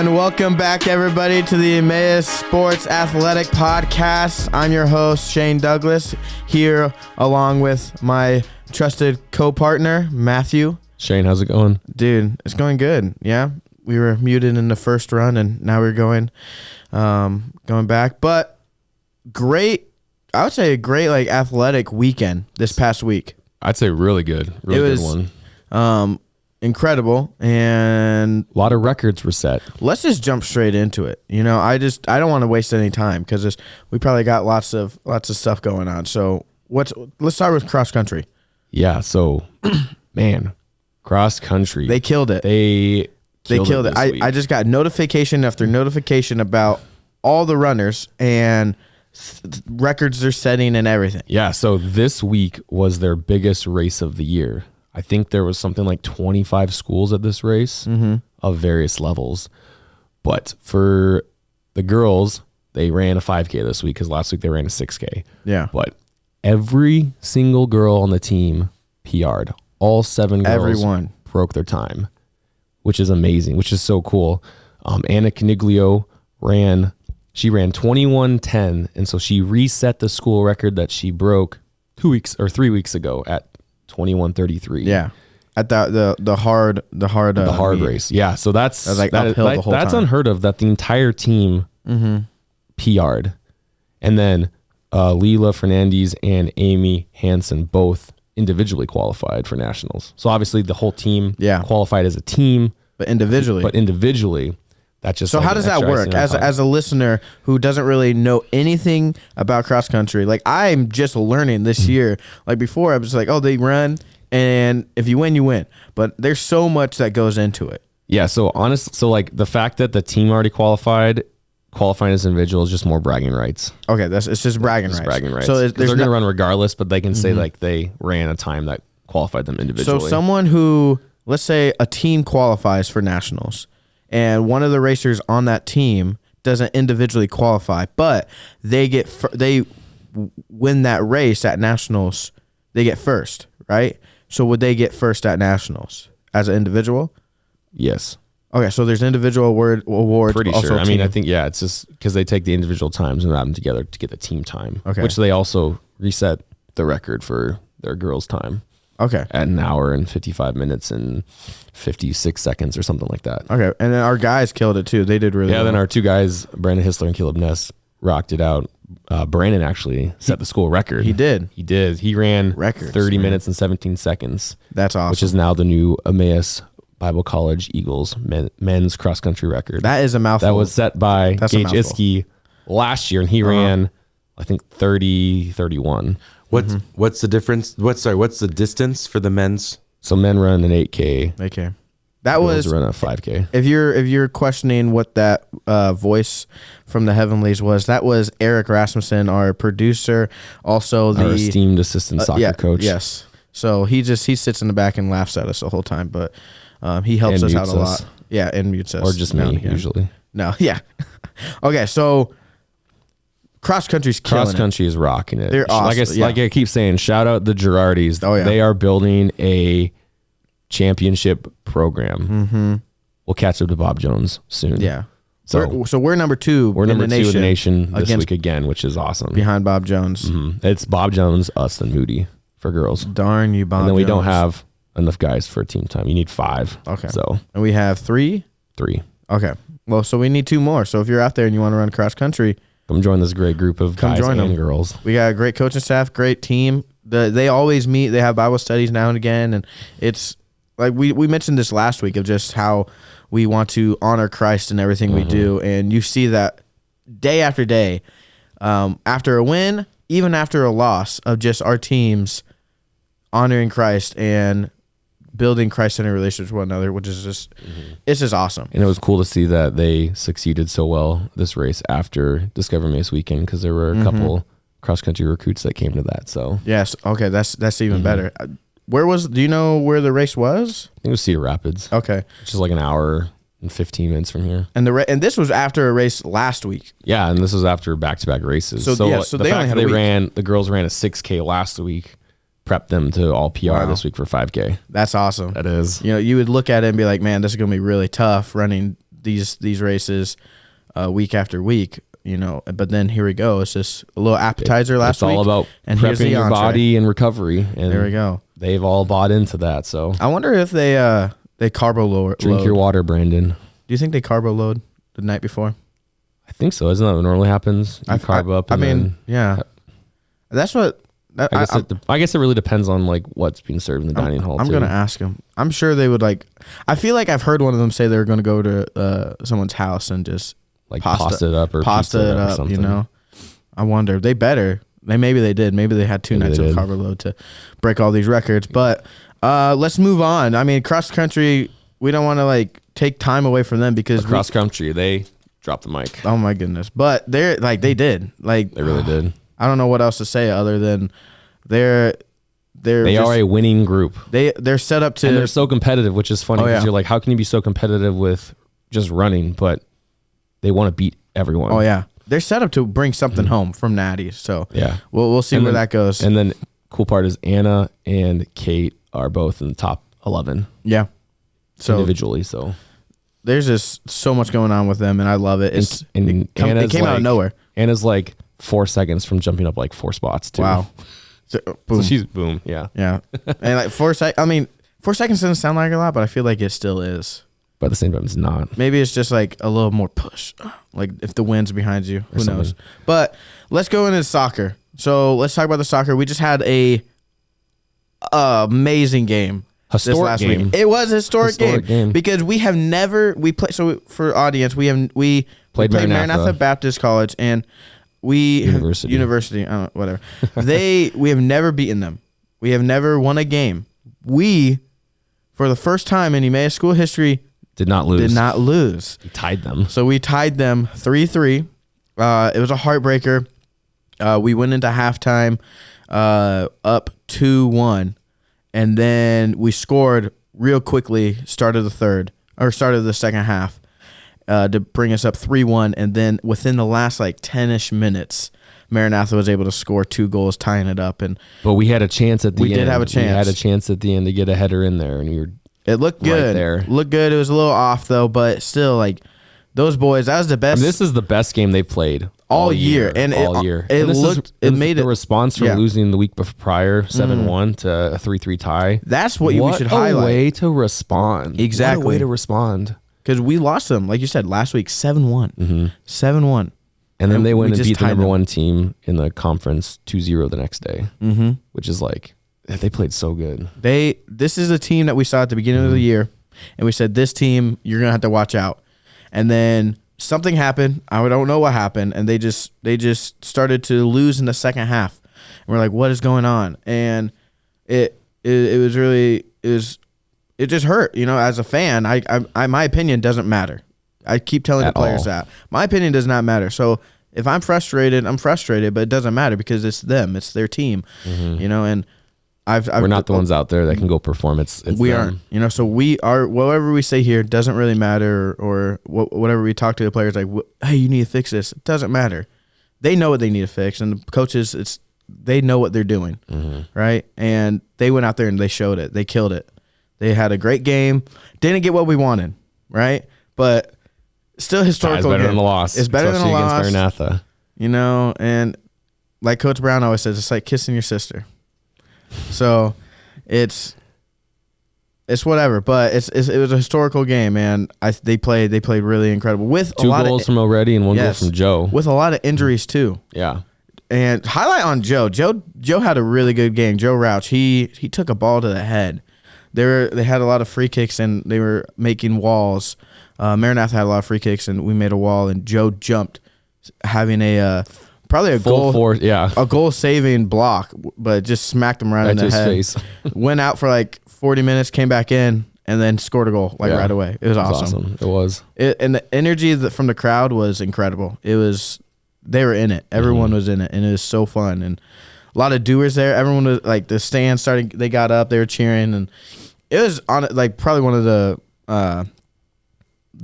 And welcome back, everybody, to the Emmaus Sports Athletic Podcast. I'm your host, Shane Douglas, here along with my trusted co-partner, Matthew. Shane, how's it going? Dude, it's going good. Yeah, we were muted in the first run, and now we're going back. But great, I would say a great athletic weekend this past week. I'd say really good. Really good one. Incredible, and a lot of records were set. Let's just jump straight into it. You know, I don't want to waste any time because we probably got lots of stuff going on. So let's start with cross country. Yeah. So, man, cross country. They killed it. They killed it. I just got notification after notification about all the runners and records they're setting and everything. Yeah. So this week was their biggest race of the year. I think there was something like 25 schools at this race of various levels. But for the girls, they ran a 5K this week because last week they ran a 6K. Yeah. But every single girl on the team PR'd. All 7 girls Everyone broke their time, which is amazing, which is so cool. Anna Caniglio ran 21:10, and so she reset the school record that she broke 3 weeks ago at 21:33. Yeah, at the hard race. Yeah, so that's uphill the whole that's time. unheard of. That the entire team PR'd, and then Leila Fernandez and Amy Hansen both individually qualified for nationals. So obviously the whole team qualified as a team, but individually. That's just so. How does that work? As a listener who doesn't really know anything about cross country, I'm just learning this year. Before I was like, oh, they run, and if you win, you win. But there's so much that goes into it. Yeah. So the fact that the team already qualifying as individuals is just more bragging rights. Okay, it's just bragging rights. Bragging rights. So they're gonna run regardless, but they can say they ran a time that qualified them individually. So someone who, let's say, a team qualifies for nationals, and one of the racers on that team doesn't individually qualify, but they win that race at nationals, they get first, right? So would they get first at nationals as an individual? Yes. Okay, so there's individual awards. Pretty also sure. I team. mean, I think it's just because they take the individual times and add them together to get the team time. Okay. Which they also reset the record for their girls' time. Okay. At an hour and 55 minutes and 56 seconds or something like that. Okay. And then our guys killed it too. They did really well. Yeah, then our 2 guys, Brandon Hissler and Caleb Ness, rocked it out. Brandon actually set the school record. He did. He ran 30 minutes and 17 seconds. That's awesome. Which is now the new Emmaus Bible College Eagles men's cross country record. That is a mouthful. That was set by Gage Iskey last year, and he ran, I think, 30-31. What's the difference? What's the distance for the men's? So men run an 8K. 8K. That was run a 5K. If you're questioning what that voice from the heavenlies was, that was Eric Rasmussen, our producer, also our esteemed assistant soccer coach. Yes. So he sits in the back and laughs at us the whole time, but he helps us out a lot. Yeah, and mutes us. Or just me usually. No, yeah. Okay, so cross country's killing Cross country is rocking it. They're awesome. Like I keep saying, shout out the Girardis. Oh, yeah. They are building a championship program. We'll catch up to Bob Jones soon. Yeah. So we're number 2. We're number 2 in the nation this week again, which is awesome. Behind Bob Jones. It's Bob Jones, us, and Moody for girls. Darn you, Bob Jones. And then we don't have enough guys for team time. You need 5. Okay. So and we have 3? 3. Okay. Well, so we need 2 more. So if you're out there and you want to run cross country, come join this great group of guys and girls. We got a great coaching staff, great team. They always meet. They have Bible studies now and again, and it's like we mentioned this last week of just how we want to honor Christ in everything we do, and you see that day after day, after a win, even after a loss, of just our teams honoring Christ and building Christ-centered relationships with one another, which is just it's just awesome. And it was cool to see that they succeeded so well this race after Discover Mace weekend, because there were a couple cross-country recruits that came to that. So yes, okay, that's even better. Do you know where the race was? I think it was Cedar Rapids. Okay. Which is like an hour and 15 minutes from here. And this was after a race last week. Yeah, and this was after back-to-back races. So the they fact only had the girls ran a 6K last week, prepped them to all PR this week for 5K. That's awesome. That is. You would look at it and be like, man, this is going to be really tough running these races week after week, but then here we go. It's just a little appetizer last week. It's all about and here's prepping the your entree. body and recovery. And There we go. They've all bought into that. So I wonder if they carbo load. drink your water, Brandon. Do you think they carbo load the night before? I think so. Isn't that what normally happens? You carb up. And then, yeah. That's what. I guess it really depends on like what's being served in the dining hall. I'm too. gonna ask them. I'm sure they would like. I feel like I've heard one of them say they're gonna go to someone's house and just like pasta it up or pasta pizza it up. or something. I wonder. They better. Maybe they did. Maybe they had 2 Maybe nights they of did. carbo load to break all these records. But let's move on. I mean, cross country. We don't want to like take time away from them because Cross country, they dropped the mic. oh my goodness. But they're like they did. Like They really did. I don't know what else to say other than they They are a winning group. they're set up to. And they're so competitive, which is funny Oh, because yeah. you're like, how can you be so competitive with just running? But they want to beat everyone. Oh yeah, they're set up to bring something home from Natty. So Yeah. we'll see And where then- that goes. And then cool part is Anna and Kate are both in the top 11 Yeah. So individually. So there's just so much going on with them, and I love it. It's and it Anna's came out of like- nowhere. Anna's like 4 seconds from jumping up like 4 spots too. Wow. So, So boom. she's boom. Yeah. Yeah. And like 4 seconds. I mean, 4 seconds doesn't sound like a lot, but I feel like it still is. But at the same time, it's not. Maybe it's just like a little more push. Like if the wind's behind you, who knows? something. But let's go into soccer. So let's talk about the soccer. We just had a amazing game. This Historic last game. week. It was a historic Historic game. because we have never for audience we Played played Maranatha. Maranatha Baptist College and we University. I don't know, whatever. We have never beaten them. We have never won a game. We for the first time in Emmaus school history Did not lose. did not lose. He tied them. So we tied them 3-3. It was a heartbreaker. We went into halftime up 2-1. And then we scored real quickly, started the second half to bring us up 3-1. And then within the last like 10-ish minutes, Maranatha was able to score 2 goals, tying it up. And But we had a chance at the end. We did have a We had chance. a chance at the end to get a header in there, and you're it looked Right good. there. Looked good. It was a little off, though, but still, like, those boys, that was the best. this is the best game they've played All year. And all it- year. it And this looked- it made the it- response from yeah. losing the week prior 7-1 to a 3-3 tie. That's what we should a highlight. way to respond. Exactly. What a way to respond. Because we lost them, like you said, last week, 7-1. 7-1. And then they we went and just beat the tied number them. 1 team in the conference 2-0 the next day, which is like they played so good. This is a team that we saw at the beginning of the year, and we said, this team, you're going to have to watch out. And then something happened. I don't know what happened, and they just started to lose in the second half. And we're like, what is going on? And it was really, it just hurt. As a fan, I my opinion doesn't matter. I keep telling the At players all. that. My opinion does not matter. So if I'm frustrated, but it doesn't matter because it's them. It's their team, and We're not the ones out there that can go perform. It's we them. aren't, so we are, whatever we say here doesn't really matter, or whatever we talk to the players, like, hey, you need to fix this. It doesn't matter. They know what they need to fix, and the coaches, they know what they're doing, right? And they went out there and they showed it. They killed it. They had a great game. Didn't get what we wanted, right? But still historical. It's better game. than a loss. It's better than a especially loss. against Maranatha. And like Coach Brown always says, it's like kissing your sister. So it's whatever, but it was a historical game, and they played really incredible with 2 a lot goals of from O'Ready and 1 goal yes, from Joe. with a lot of injuries too. Yeah. And highlight on Joe. Joe had a really good game. Joe Rouch, he took a ball to the head. They had a lot of free kicks and they were making walls. Maranatha had a lot of free kicks and we made a wall, and Joe jumped, having probably a Full goal force, yeah. a goal saving block, but just smacked him right in to the his head. face. Went out for like 40 minutes, came back in, and then scored a goal Yeah. right away. It was awesome. It was. And the energy from the crowd was incredible. They were in it. Everyone was in it, and it was so fun. And a lot of doers there. Everyone was like, the stand started. They got up, they were cheering, and it was probably one of the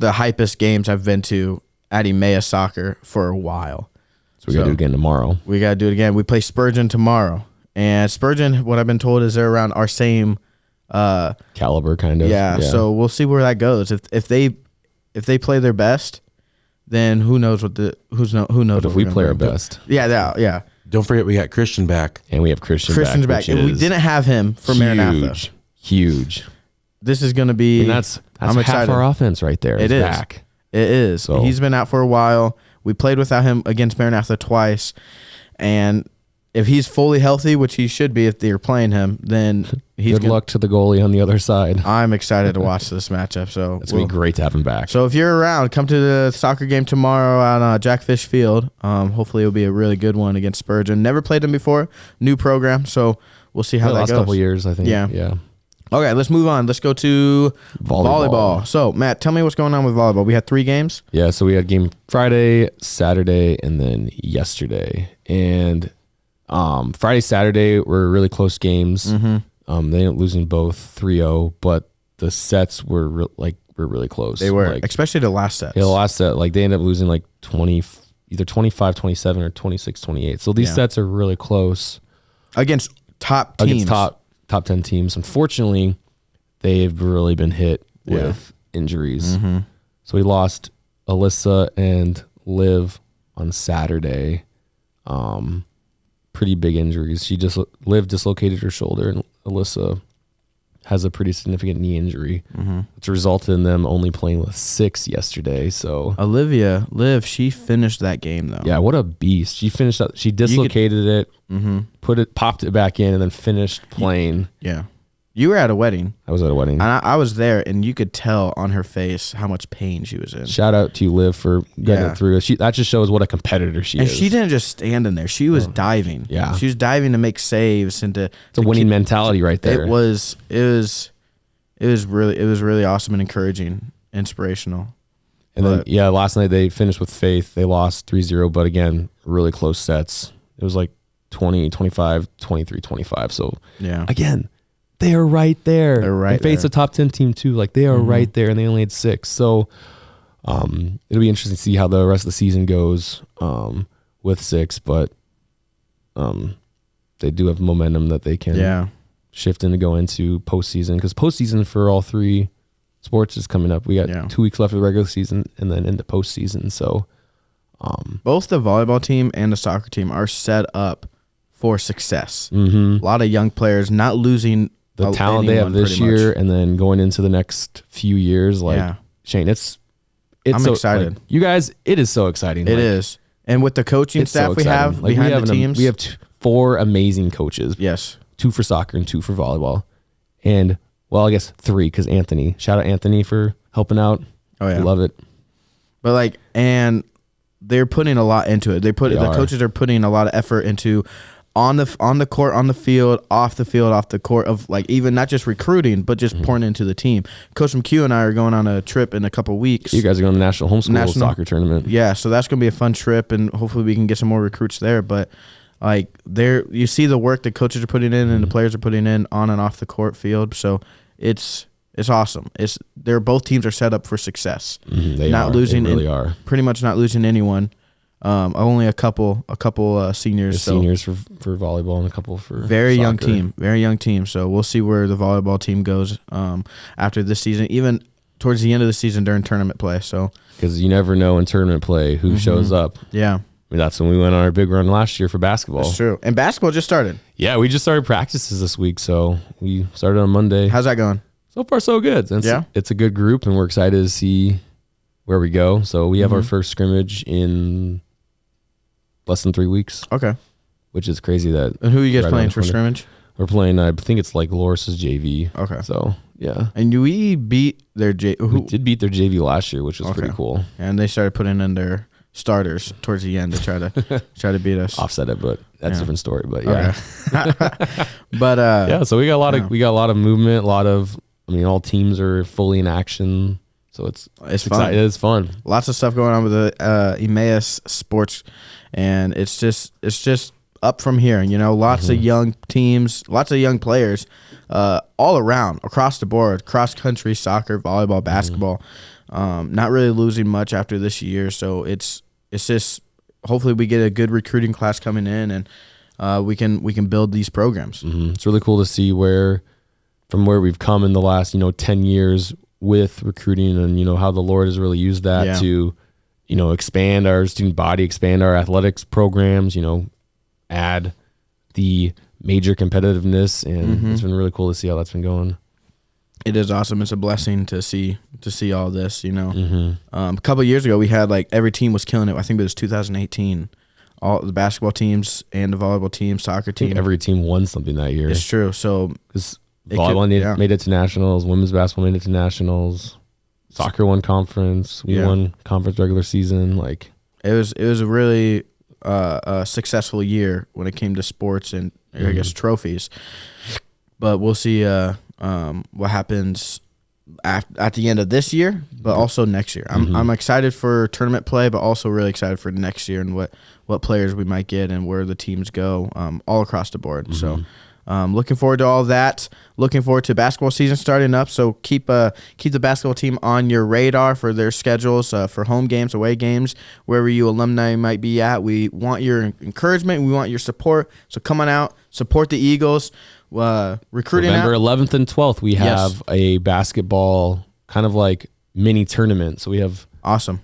hypest games I've been to at Emmaus soccer for a while. So we got to do it again tomorrow. We got to do it again. We play Spurgeon tomorrow. And Spurgeon, what I've been told, is they're around our same Caliber, kind of. yeah. So we'll see where that goes. If they if they play their best, then who knows who knows But what if we we're play gonna our bring. best, Yeah. Don't forget we got Christian back. and we have Christian's back. which And we is didn't have him for Maranatha. Huge. This is going to be. And that's I'm half excited. our offense right there. It is. Back. It is. So- He's been out for a while. We played without him against Maranatha twice, and if he's fully healthy, which he should be if they're playing him, then he's Good luck to the goalie on the other side. I'm excited to watch this matchup. So It's gonna be great to have him back. So if you're around, come to the soccer game tomorrow on Jackfish Field. Hopefully it'll be a really good one against Spurgeon. Never played them before. New program, so we'll see how the that last goes. couple years, I think. Yeah. Okay, let's move on. Let's go to volleyball. So Matt, tell me what's going on with volleyball. We had 3 games. Yeah, so we had game Friday, Saturday, and then yesterday. And Friday, Saturday were really close games. They ended up losing both 3-0, but the sets were really close. They were, like, especially the last sets. yeah, the last set, like they ended up losing like 20, either 25-27 or 26-28. So these sets are really close Against top teams. against top 10 teams. Unfortunately, they've really been hit with injuries. So we lost Alyssa and Liv on Saturday. Pretty big injuries. Liv dislocated her shoulder, and Alyssa has a pretty significant knee injury, which resulted in them only playing with 6 yesterday. So Liv, she finished that game though. yeah, what a beast! She finished up. She dislocated it, popped it back in, and then finished playing. Yeah. You were at a wedding. I was at a wedding. And I was there, and you could tell on her face how much pain she was in. Shout out to you, Liv, for getting Yeah. it through. That just shows what a competitor she And is. she didn't just stand in there; she was diving. Yeah. she was diving to make saves and to. It's a winning mentality right there. It was really awesome and encouraging, inspirational. And then, But- yeah, last night they finished with Faith. They lost 3-0, but again, really close sets. It was like 20-25, 23-25. So, Yeah. again, they are right there. They're right and Faith's there. a top 10 team, too. Like, they are right there, and they only had 6. So, it'll be interesting to see how the rest of the season goes with 6. But they do have momentum that they can Yeah. shift into go into postseason. Because postseason for all 3 sports is coming up. We got 2 weeks left of the regular season and then into postseason. So Both the volleyball team and the soccer team are set up for success. A lot of young players not losing the talent they have this year and then going into the next few years, like Yeah. Shane, it's I'm so, excited. like, you guys, it is so exciting. It Like, is. And with the coaching it's so staff we exciting. have Like, behind we have the teams. we have 4 amazing coaches. Yes. 2 for soccer and 2 for volleyball. And well, I guess 3 because Anthony. Shout out Anthony for helping out. Oh yeah. We love it. But and they're putting a lot into it. The are. coaches are putting a lot of effort into on the court, on the field, off the court of even not just recruiting, but just pouring into the team. Coach McHugh and I are going on a trip in a couple weeks. You guys are going to the National Homeschool Soccer Tournament. Yeah, so that's gonna be a fun trip, and hopefully we can get some more recruits there. But you see the work the coaches are putting in and the players are putting in on and off the court field. So it's awesome. Both teams are set up for success. They Not are. losing They really are. Pretty much not losing anyone. Only a couple seniors. The seniors for volleyball and a couple for Very young soccer. Very young team. So we'll see where the volleyball team goes after this season, even towards the end of the season during tournament play. So Because you never know in tournament play who shows up. yeah, I mean, that's when we went on our big run last year for basketball. that's true. And basketball just started. Yeah, we just started practices this week, so we started on Monday. How's that going? So far, so good. It's a good group, and we're excited to see where we go. So we have our first scrimmage in less than 3 weeks, Okay. which is crazy. That And who are you guys right playing around the for corner. scrimmage? We're playing. I think it's like Loris's JV. Okay. So yeah, And we beat their we did beat their JV last year, which was pretty cool. and they started putting in their starters towards the end to try to beat us. Offset it, but that's Yeah. a different story. But yeah, Okay. But yeah. So we got a lot of movement. All teams are fully in action. So it's fun. exciting. It's fun. Lots of stuff going on with the Emmaus sports, and it's just up from here. Lots of young teams, lots of young players, all around, across the board, cross country, soccer, volleyball, basketball. Not really losing much after this year, so it's just hopefully we get a good recruiting class coming in, and we can build these programs. It's really cool to see from where we've come in the last 10 years with recruiting and, how the Lord has really used that Yeah. to, expand our student body, expand our athletics programs, add the major competitiveness. And it's been really cool to see how that's been going. It is awesome. It's a blessing to see all this, A couple of years ago, we had every team was killing it. I think it was 2018. All the basketball teams and the volleyball team, soccer I think team. every team won something that year. It's true. So Because volleyball made it to nationals, women's basketball made it to nationals, soccer won conference, we won conference regular season. it was a really a successful year when it came to sports and I guess trophies. But we'll see what happens at the end of this year, but also next year. I'm excited for tournament play, but also really excited for next year and what players we might get and where the teams go all across the board. So looking forward to all that. Looking forward to basketball season starting up. So keep the basketball team on your radar for their schedules for home games, away games, wherever you alumni might be at. We want your encouragement. We want your support. So come on out, support the Eagles. Recruiting November out. 11th and 12th, we have a basketball kind of mini tournament. So we have Awesome.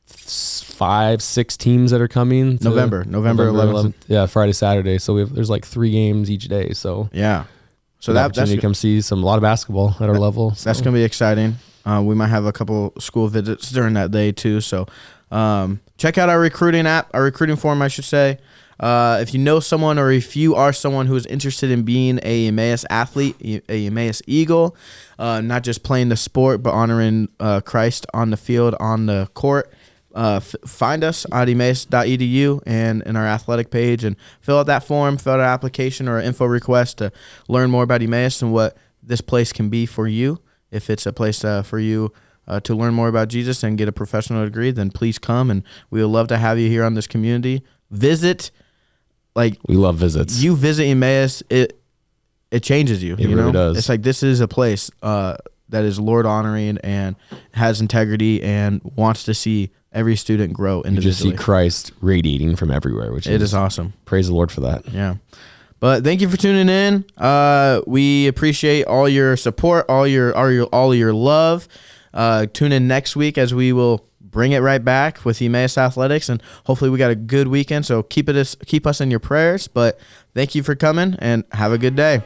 5-6 teams that are coming. November 11th. Yeah, Friday, Saturday. So there's 3 games each day. So Yeah. So that's that's to come see a lot of basketball at our level. That's going to be exciting. We might have a couple school visits during that day too. So check out our recruiting app, our recruiting form, I should say. If you know someone or if you are someone who is interested in being a Emmaus athlete, a Emmaus Eagle, not just playing the sport, but honoring Christ on the field, on the court, find us at emmaus.edu and in our athletic page and fill out that form, fill out an application or an info request to learn more about Emmaus and what this place can be for you. If it's a place for you to learn more about Jesus and get a professional degree, then please come, and we would love to have you here on this community. Visit. We love visits. You visit Emmaus, it changes you. It really does. It's this is a place that is Lord honoring and has integrity and wants to see every student grow You individually. just see Christ radiating from everywhere, which is awesome. Praise the Lord for that. Yeah. But thank you for tuning in. We appreciate all your support, all your love. Tune in next week as we will bring it right back with Emmaus Athletics, and hopefully we got a good weekend. So keep us in your prayers. But thank you for coming, and have a good day.